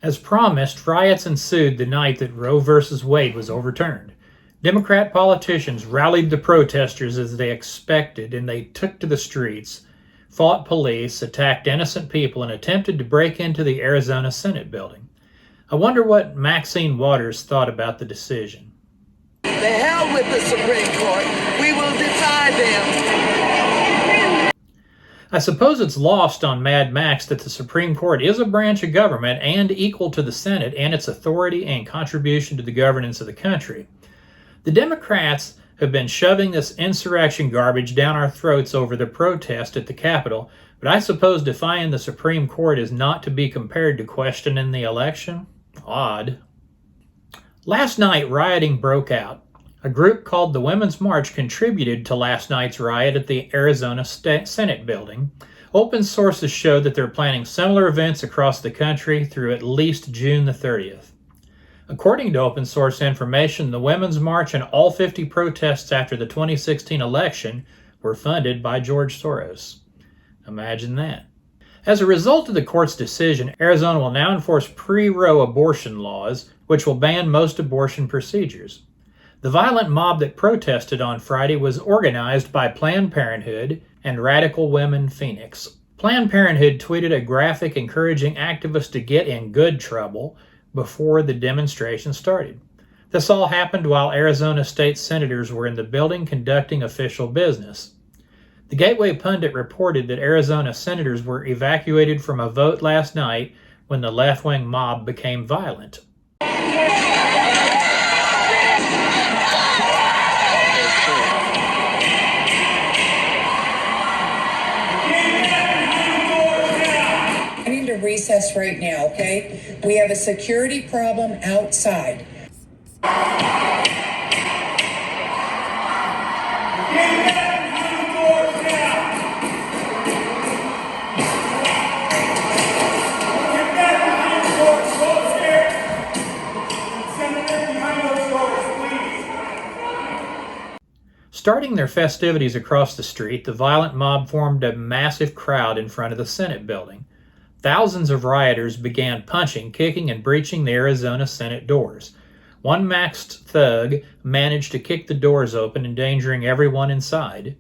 As promised, riots ensued the night that Roe v. Wade was overturned. Democrat politicians rallied the protesters as they expected, and they took to the streets, fought police, attacked innocent people, and attempted to break into the Arizona Senate building. I wonder what Maxine Waters thought about the decision. The hell with the Supreme Court. We will defy them. I suppose it's lost on Mad Max that the Supreme Court is a branch of government and equal to the Senate in its authority and contribution to the governance of the country. The Democrats have been shoving this insurrection garbage down our throats over the protest at the Capitol, but I suppose defying the Supreme Court is not to be compared to questioning the election? Odd. Last night, rioting broke out. A group called the Women's March contributed to last night's riot at the Arizona Senate building. Open sources show that they're planning similar events across the country through at least June the 30th. According to open source information, the Women's March and all 50 protests after the 2016 election were funded by George Soros. Imagine that. As a result of the court's decision, Arizona will now enforce pre-Roe abortion laws, which will ban most abortion procedures. The violent mob that protested on Friday was organized by Planned Parenthood and Radical Women Phoenix. Planned Parenthood tweeted a graphic encouraging activists to get in good trouble before the demonstration started. This all happened while Arizona state senators were in the building conducting official business. The Gateway Pundit reported that Arizona senators were evacuated from a vote last night when the left-wing mob became violent. I need to recess right now, okay? We have a security problem outside. Starting their festivities across the street, the violent mob formed a massive crowd in front of the Senate building. Thousands of rioters began punching, kicking, and breaching the Arizona Senate doors. One masked thug managed to kick the doors open, endangering everyone inside.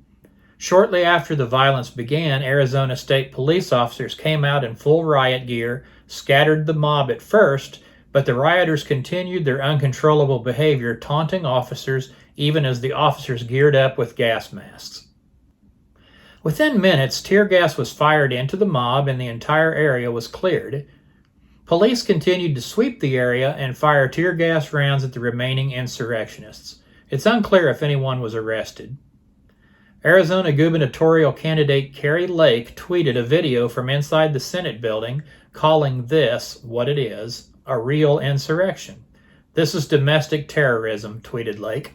Shortly after the violence began, Arizona State police officers came out in full riot gear, scattered the mob at first, but the rioters continued their uncontrollable behavior, taunting officers even as the officers geared up with gas masks. Within minutes, tear gas was fired into the mob and the entire area was cleared. Police continued to sweep the area and fire tear gas rounds at the remaining insurrectionists. It's unclear if anyone was arrested. Arizona gubernatorial candidate Kari Lake tweeted a video from inside the Senate building calling this, what it is, a real insurrection. "This is domestic terrorism," tweeted Lake.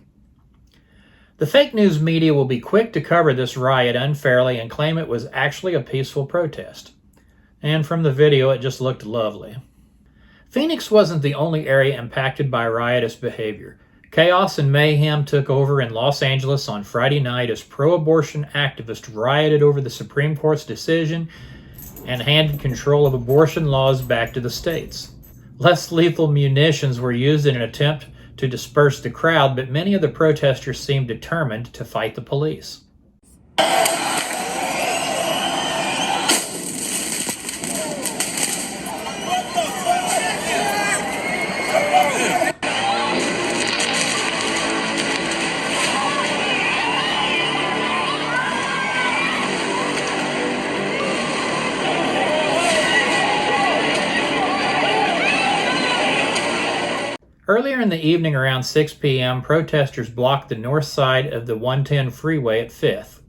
The fake news media will be quick to cover this riot unfairly and claim it was actually a peaceful protest. And from the video, it just looked lovely. Phoenix wasn't the only area impacted by riotous behavior. Chaos and mayhem took over in Los Angeles on Friday night as pro-abortion activists rioted over the Supreme Court's decision and handed control of abortion laws back to the states. Less lethal munitions were used in an attempt to disperse the crowd, but many of the protesters seemed determined to fight the police. Earlier in the evening around 6 p.m., protesters blocked the north side of the 110 freeway at 5th.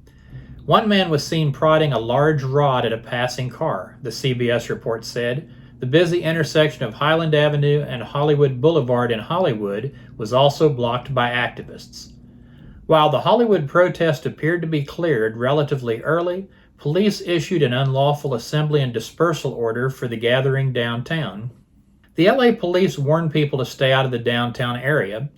One man was seen prodding a large rod at a passing car, the CBS report said. The busy intersection of Highland Avenue and Hollywood Boulevard in Hollywood was also blocked by activists. While the Hollywood protest appeared to be cleared relatively early, police issued an unlawful assembly and dispersal order for the gathering downtown. The LA police warned people to stay out of the downtown area,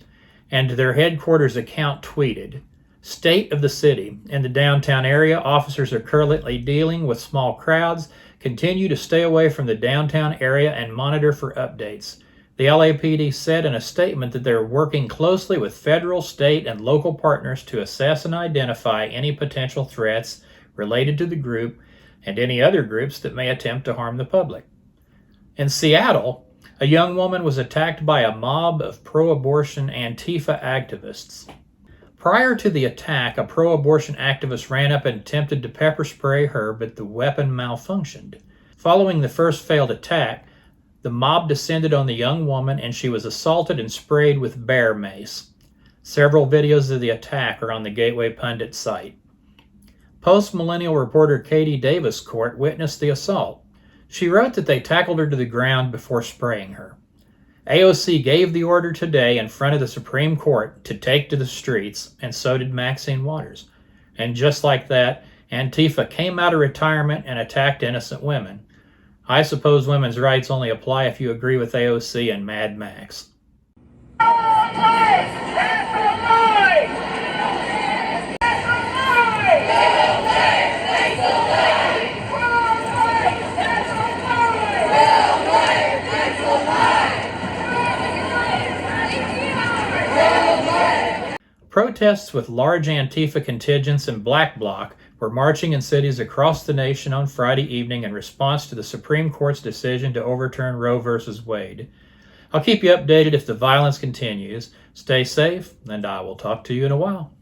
and their headquarters account tweeted, State of the city. In the downtown area, officers are currently dealing with small crowds. Continue to stay away from the downtown area and monitor for updates. The LAPD said in a statement that they're working closely with federal, state, and local partners to assess and identify any potential threats related to the group and any other groups that may attempt to harm the public. In Seattle, a young woman was attacked by a mob of pro-abortion Antifa activists. Prior to the attack, a pro-abortion activist ran up and attempted to pepper spray her, but the weapon malfunctioned. Following the first failed attack, the mob descended on the young woman and she was assaulted and sprayed with bear mace. Several videos of the attack are on the Gateway Pundit site. Post-millennial reporter Katie Davis Court witnessed the assault. She wrote that they tackled her to the ground before spraying her. AOC gave the order today in front of the Supreme Court to take to the streets, and so did Maxine Waters. And just like that, Antifa came out of retirement and attacked innocent women. I suppose women's rights only apply if you agree with AOC and Mad Max. Protests with large Antifa contingents and Black Bloc were marching in cities across the nation on Friday evening in response to the Supreme Court's decision to overturn Roe v. Wade. I'll keep you updated if the violence continues. Stay safe, and I will talk to you in a while.